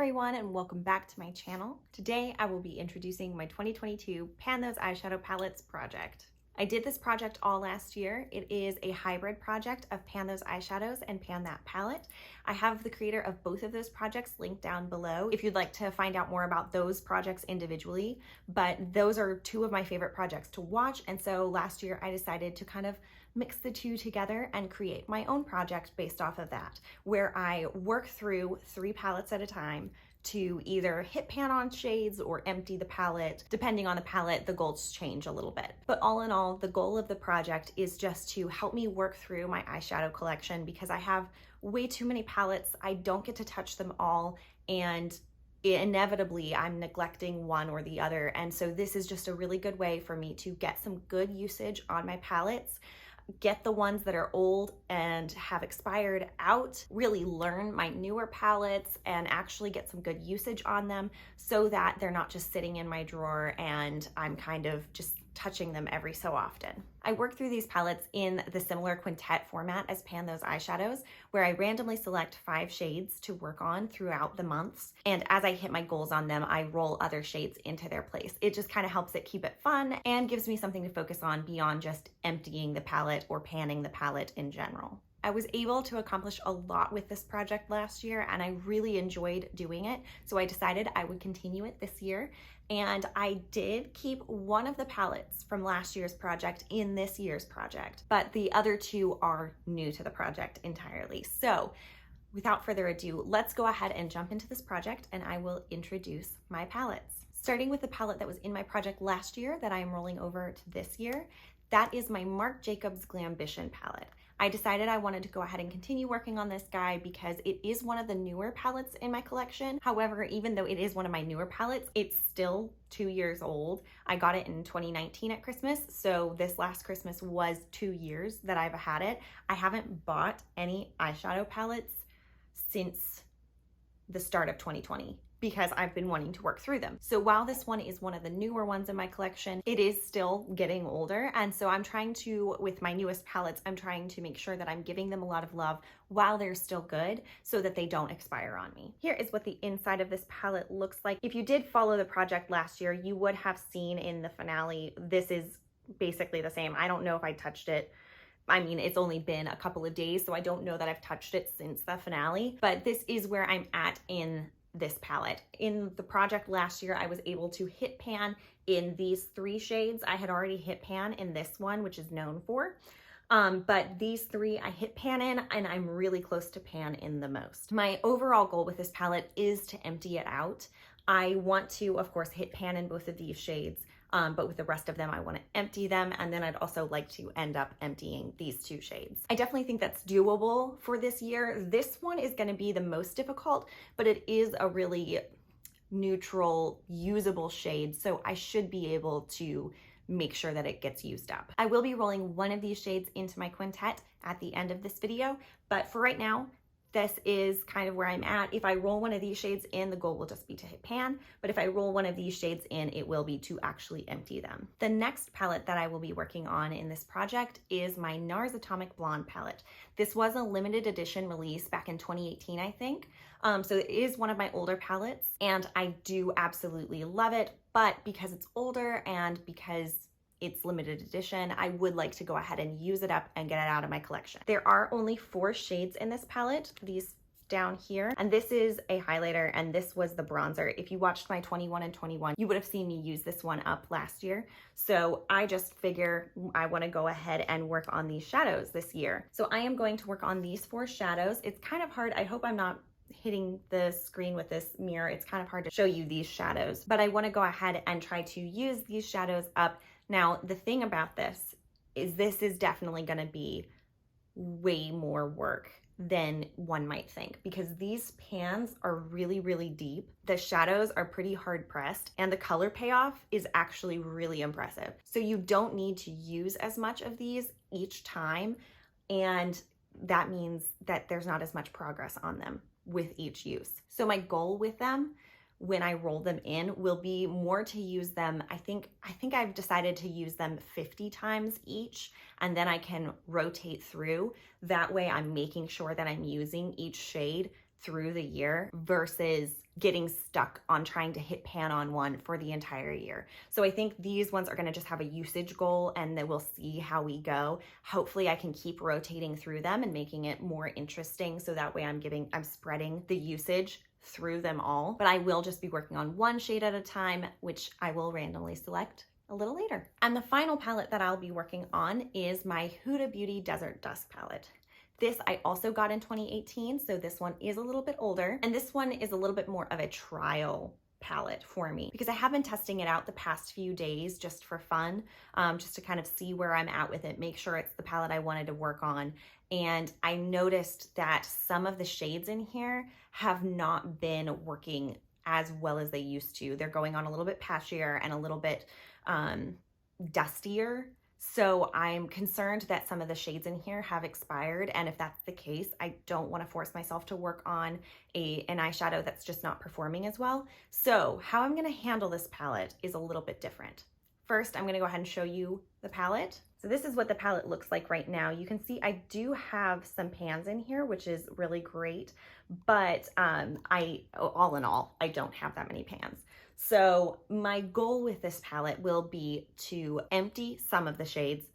everyone, and welcome back to my channel. Today I will be introducing my 2022 Pan Those Eyeshadow Palettes project. I did this project all last year. It is a hybrid project of Pan Those Eyeshadows and Pan That palette. I have the creator of both of those projects linked down below if you'd like to find out more about those projects individually, but those are two of my favorite projects to watch, and so last year I decided to kind of mix the two together and create my own project based off of that, where I work through 3 palettes at a time to either hit pan on shades or empty the palette. Depending on the palette, the goals change a little bit. But all in all, the goal of the project is just to help me work through my eyeshadow collection because I have way too many palettes. I don't get to touch them all, and inevitably I'm neglecting one or the other. And so this is just a really good way for me to get some good usage on my palettes, get the ones that are old and have expired out, really learn my newer palettes and actually get some good usage on them so that they're not just sitting in my drawer and I'm kind of just touching them every so often. I work through these palettes in the similar quintet format as Pan Those Eyeshadows, where I randomly select 5 shades to work on throughout the months. And as I hit my goals on them, I roll other shades into their place. It just kind of helps it keep it fun and gives me something to focus on beyond just emptying the palette or panning the palette in general. I was able to accomplish a lot with this project last year and I really enjoyed doing it, so I decided I would continue it this year. And I did keep one of the palettes from last year's project in this year's project, but the other 2 are new to the project entirely. So without further ado, let's go ahead and jump into this project and I will introduce my palettes. Starting with the palette that was in my project last year that I am rolling over to this year, that is my Marc Jacobs Glambition palette. I decided I wanted to go ahead and continue working on this guy because it is one of the newer palettes in my collection. However, even though it is one of my newer palettes, it's still 2 years old. I got it in 2019 at Christmas, so this last Christmas was 2 years that I've had it. I haven't bought any eyeshadow palettes since the start of 2020. Because I've been wanting to work through them. So while this one is one of the newer ones in my collection, it is still getting older. And so I'm trying to, with my newest palettes, I'm trying to make sure that I'm giving them a lot of love while they're still good so that they don't expire on me. Here is what the inside of this palette looks like. If you did follow the project last year, you would have seen in the finale, this is basically the same. I don't know if I touched it. I mean, it's only been a couple of days, so I don't know that I've touched it since the finale, but this is where I'm at in this palette. In the project last year, I was able to hit pan in these 3 shades. I had already hit pan in this one, which is known for, but these 3 I hit pan in, and I'm really close to pan in the most. My overall goal with this palette is to empty it out. I want to, of course, hit pan in both of these shades, but with the rest of them, I want to empty them, and then I'd also like to end up emptying these 2 shades. I definitely think that's doable for this year. This one is going to be the most difficult, but it is a really neutral, usable shade, so I should be able to make sure that it gets used up. I will be rolling one of these shades into my quintet at the end of this video, but for right now, this is kind of where I'm at. If I roll one of these shades in, the goal will just be to hit pan, but if I roll one of these shades in, it will be to actually empty them. The next palette that I will be working on in this project is my NARS Atomic Blonde palette. This was a limited edition release back in 2018, I think. So it is one of my older palettes, and I do absolutely love it, but because it's older and because it's limited edition, I would like to go ahead and use it up and get it out of my collection. There are only 4 shades in this palette, these down here, and this is a highlighter and this was the bronzer. If you watched my 21 and 21, you would have seen me use this one up last year. So I just figure I want to go ahead and work on these shadows this year. So I am going to work on these 4 shadows. It's kind of hard. I hope I'm not hitting the screen with this mirror. It's kind of hard to show you these shadows, but I want to go ahead and try to use these shadows up. Now, the thing about this is definitely going to be way more work than one might think because these pans are really, really deep. The shadows are pretty hard pressed and the color payoff is actually really impressive. So you don't need to use as much of these each time, and that means that there's not as much progress on them with each use. So my goal with them when I roll them in will be more to use them. I think I've decided to use them 50 times each, and then I can rotate through. That way I'm making sure that I'm using each shade through the year versus getting stuck on trying to hit pan on one for the entire year. So I think these ones are gonna just have a usage goal, and then we'll see how we go. Hopefully I can keep rotating through them and making it more interesting, so that way I'm spreading the usage through them all. But I will just be working on one shade at a time, which I will randomly select a little later. And the final palette that I'll be working on is my Huda Beauty Desert Dusk palette. This I also got in 2018, so this one is a little bit older, and this one is a little bit more of a trial palette for me because I have been testing it out the past few days just for fun, just to kind of see where I'm at with it, make sure it's the palette I wanted to work on. And I noticed that some of the shades in here have not been working as well as they used to. They're going on a little bit patchier and a little bit dustier. So I'm concerned that some of the shades in here have expired, and if that's the case, I don't want to force myself to work on an eyeshadow that's just not performing as well. So how I'm going to handle this palette is a little bit different. First, I'm going to go ahead and show you the palette. So this is what the palette looks like right now. You can see I do have some pans in here, which is really great, but all in all, I don't have that many pans. So my goal with this palette will be to empty some of the shades,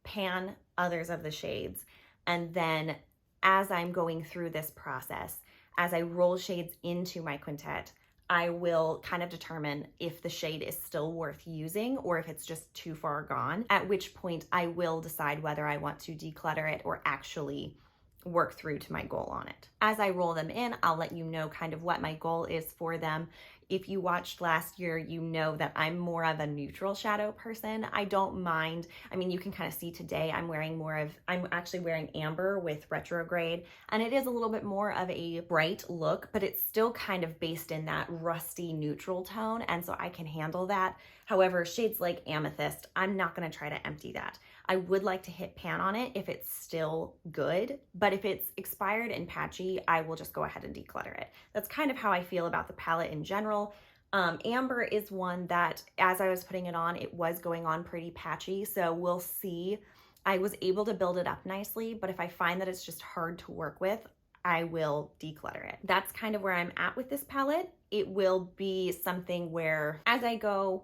pan others of the shades, and then as I'm going through this process, as I roll shades into my quintet, I will kind of determine if the shade is still worth using or if it's just too far gone, at which point I will decide whether I want to declutter it or actually work through to my goal on it. As I roll them in, I'll let you know kind of what my goal is for them. If you watched last year, you know that I'm more of a neutral shadow person. I don't mind. I mean, you can kind of see today I'm actually wearing amber with Retrograde, and it is a little bit more of a bright look, but it's still kind of based in that rusty neutral tone, and so I can handle that. However, shades like Amethyst, I'm not gonna try to empty that. I would like to hit pan on it if it's still good, but if it's expired and patchy, I will just go ahead and declutter it. That's kind of how I feel about the palette in general. Amber is one that, as I was putting it on, it was going on pretty patchy, so we'll see. I was able to build it up nicely, but if I find that it's just hard to work with, I will declutter it. That's kind of where I'm at with this palette. It will be something where, as I go,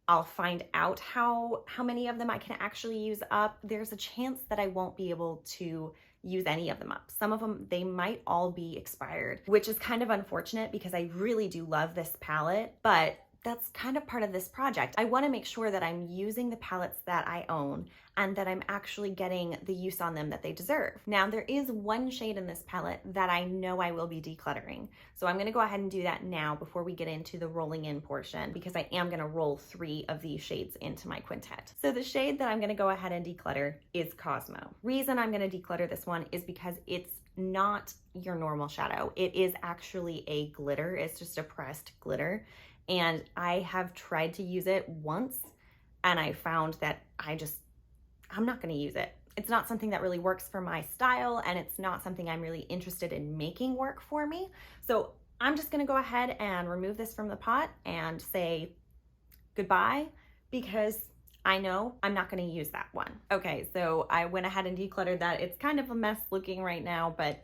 I'll find out how many of them I can actually use up. There's a chance that I won't be able to use any of them up. Some of them, they might all be expired, which is kind of unfortunate because I really do love this palette, but that's kind of part of this project. I want to make sure that I'm using the palettes that I own and that I'm actually getting the use on them that they deserve. Now, there is one shade in this palette that I know I will be decluttering. So I'm going to go ahead and do that now before we get into the rolling in portion, because I am going to roll 3 of these shades into my quintet. So the shade that I'm going to go ahead and declutter is Cosmo. Reason I'm going to declutter this one is because it's not your normal shadow. It is actually a glitter. It's just a pressed glitter. And I have tried to use it once and I found that I'm not going to use it. It's not something that really works for my style, and it's not something I'm really interested in making work for me. So I'm just going to go ahead and remove this from the pot and say goodbye, because I know I'm not going to use that one. Okay, so I went ahead and decluttered that. It's kind of a mess looking right now, but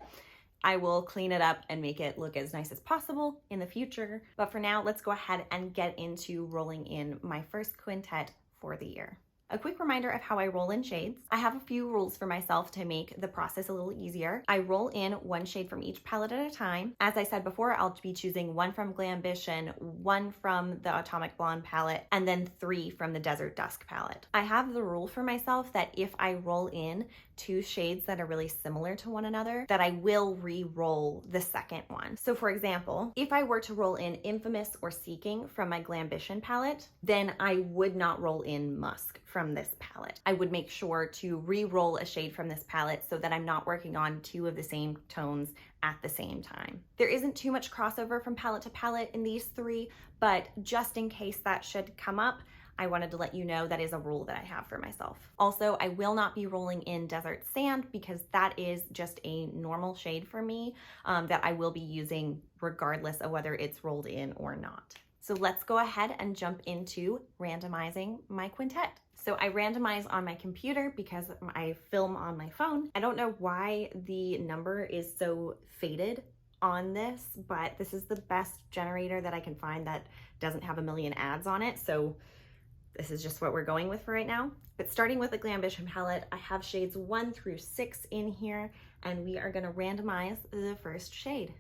I will clean it up and make it look as nice as possible in the future. But for now, let's go ahead and get into rolling in my first quintet for the year. A quick reminder of how I roll in shades. I have a few rules for myself to make the process a little easier. I roll in 1 shade from each palette at a time. As I said before, I'll be choosing 1 from Glambition, 1 from the Atomic Blonde palette, and then 3 from the Desert Dusk palette. I have the rule for myself that if I roll in 2 shades that are really similar to one another, that I will re-roll the second one. So for example, if I were to roll in Infamous or Seeking from my Glambition palette, then I would not roll in Musk from this palette. I would make sure to re-roll a shade from this palette so that I'm not working on 2 of the same tones at the same time. There isn't too much crossover from palette to palette in these 3, but just in case that should come up, I wanted to let you know that is a rule that I have for myself. Also, I will not be rolling in Desert Sand because that is just a normal shade for me that I will be using regardless of whether it's rolled in or not. So let's go ahead and jump into randomizing my quintet. So I randomize on my computer because I film on my phone. I don't know why the number is so faded on this, but this is the best generator that I can find that doesn't have a million ads on it. So this is just what we're going with for right now. But starting with the Glambition palette, I have shades 1 through 6 in here, and we are gonna randomize the first shade.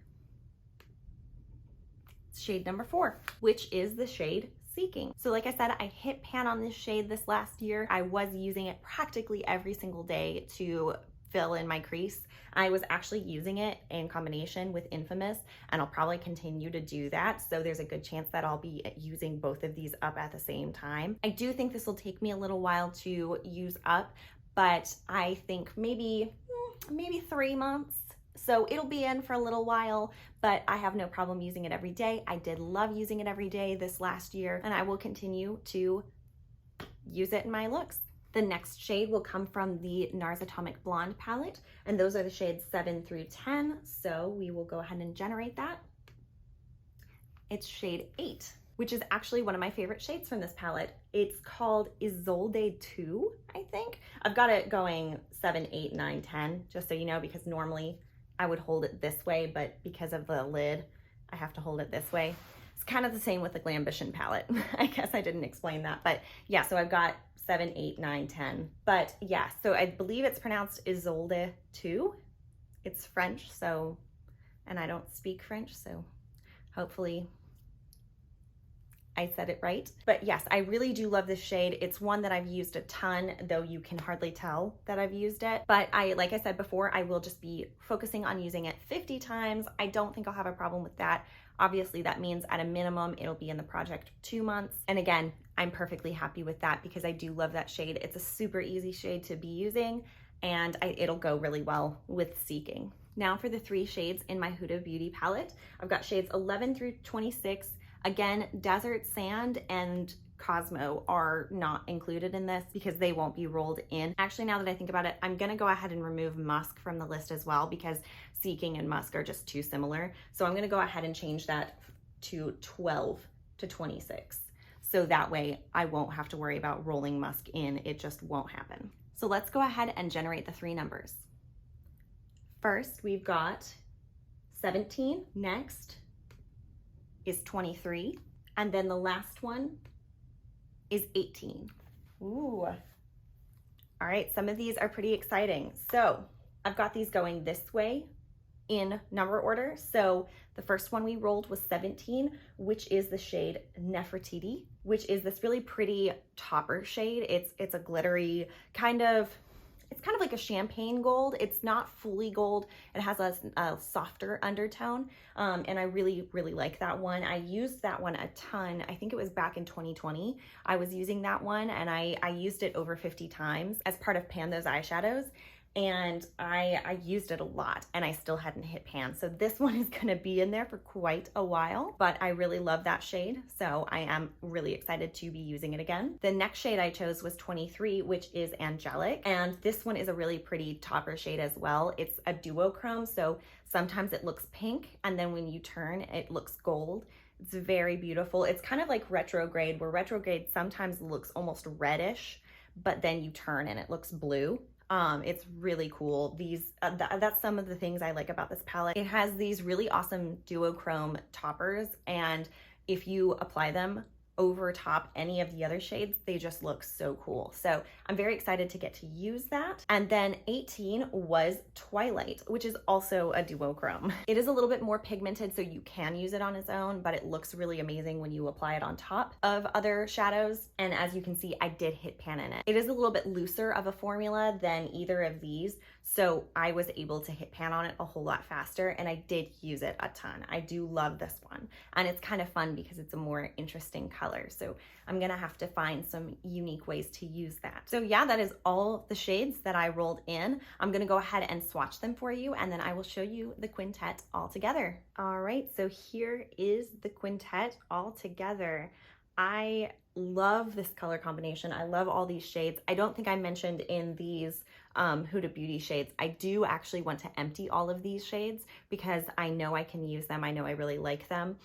Shade number 4, which is the shade Seeking. So like I said, I hit pan on this shade this last year. I was using it practically every single day to fill in my crease. I was actually using it in combination with Infamous, and I'll probably continue to do that. So there's a good chance that I'll be using both of these up at the same time. I do think this will take me a little while to use up, but I think maybe 3 months. So it'll be in for a little while, but I have no problem using it every day. I did love using it every day this last year, and I will continue to use it in my looks. The next shade will come from the NARS Atomic Blonde palette, and those are the shades 7 through 10. So we will go ahead and generate that. It's shade 8, which is actually one of my favorite shades from this palette. It's called Isolde 2, I think. I've got it going 7, 8, 9, 10, just so you know, because normally I would hold it this way, but because of the lid, I have to hold it this way. It's kind of the same with the Glambition palette. I guess I didn't explain that, but yeah, so I've got 7, 8, 9, 10. But yeah, so I believe it's pronounced Isolde 2. It's French, so, and I don't speak French, so hopefully I said it right. But yes, I really do love this shade. It's one that I've used a ton, though you can hardly tell that I've used it. But like I said before, I will just be focusing on using it 50 times. I don't think I'll have a problem with that. Obviously, that means at a minimum, it'll be in the project 2 months. And again, I'm perfectly happy with that because I do love that shade. It's a super easy shade to be using, and it'll go really well with Seeking. Now for the 3 shades in my Huda Beauty palette, I've got shades 11 through 26. Again, Desert Sand and Cosmo are not included in this because they won't be rolled in. Actually, now that I think about it, I'm gonna go ahead and remove Musk from the list as well because Seeking and Musk are just too similar. So I'm gonna go ahead and change that to 12 to 26. So that way I won't have to worry about rolling Musk in. It just won't happen. So let's go ahead and generate the 3 numbers. First, we've got 17. Next is 23. And then the last one is 18. Ooh. All right, some of these are pretty exciting. So I've got these going this way in number order. So the first one we rolled was 17, which is the shade Nerfertiti, which is this really pretty topper shade. It's a glittery it's kind of like a champagne gold. It's not fully gold. It has a softer undertone. And I really, really like that one. I used that one a ton. I think it was back in 2020. I was using that one and I used it over 50 times as part of Pan Those Eyeshadows. And I used it a lot and I still hadn't hit pan. So this one is gonna be in there for quite a while, but I really love that shade. So I am really excited to be using it again. The next shade I chose was 23, which is Angelic. And this one is a really pretty topper shade as well. It's a duochrome, so sometimes it looks pink and then when you turn, it looks gold. It's very beautiful. It's kind of like Retrograde, where Retrograde sometimes looks almost reddish, but then you turn and it looks blue. It's really cool. That's some of the things I like about this palette. It has these really awesome duochrome toppers, and if you apply them over top any of the other shades, they just look so cool. So I'm very excited to get to use that. And then 18 was Twilight, which is also a duochrome. It is a little bit more pigmented, so you can use it on its own, but it looks really amazing when you apply it on top of other shadows. And as you can see, I did hit pan in it. It is a little bit looser of a formula than either of these, so I was able to hit pan on it a whole lot faster, and I did use it a ton. I do love this one, and it's kind of fun because it's a more interesting color. So I'm gonna have to find some unique ways to use that. So yeah, that is all the shades that I rolled in. I'm gonna go ahead and swatch them for you, and then I will show you the quintet all together. All right, so here is the quintet all together. I love this color combination. I love all these shades. I don't think I mentioned in these Huda Beauty shades, I do actually want to empty all of these shades because I know I can use them. I know I really like them.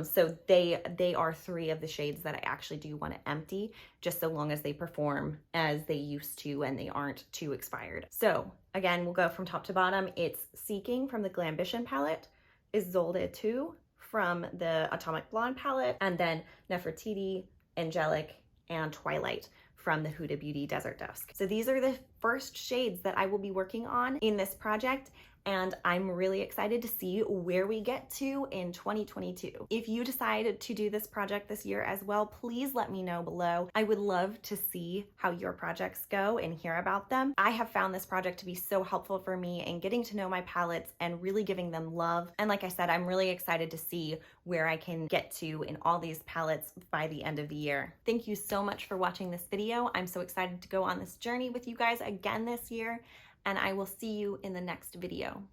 So they are 3 of the shades that I actually do want to empty, just so long as they perform as they used to and they aren't too expired. So again, we'll go from top to bottom. It's Seeking from the Glambition palette, Isolde 2 from the Atomic Blonde palette, and then Nerfertiti, Angelic, and Twilight from the Huda Beauty Desert Dusk. So these are the first shades that I will be working on in this project, and I'm really excited to see where we get to in 2022. If you decide to do this project this year as well, please let me know below. I would love to see how your projects go and hear about them. I have found this project to be so helpful for me in getting to know my palettes and really giving them love. And like I said, I'm really excited to see where I can get to in all these palettes by the end of the year. Thank you so much for watching this video. I'm so excited to go on this journey with you guys again this year, and I will see you in the next video.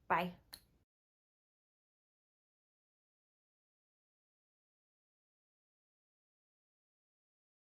Bye.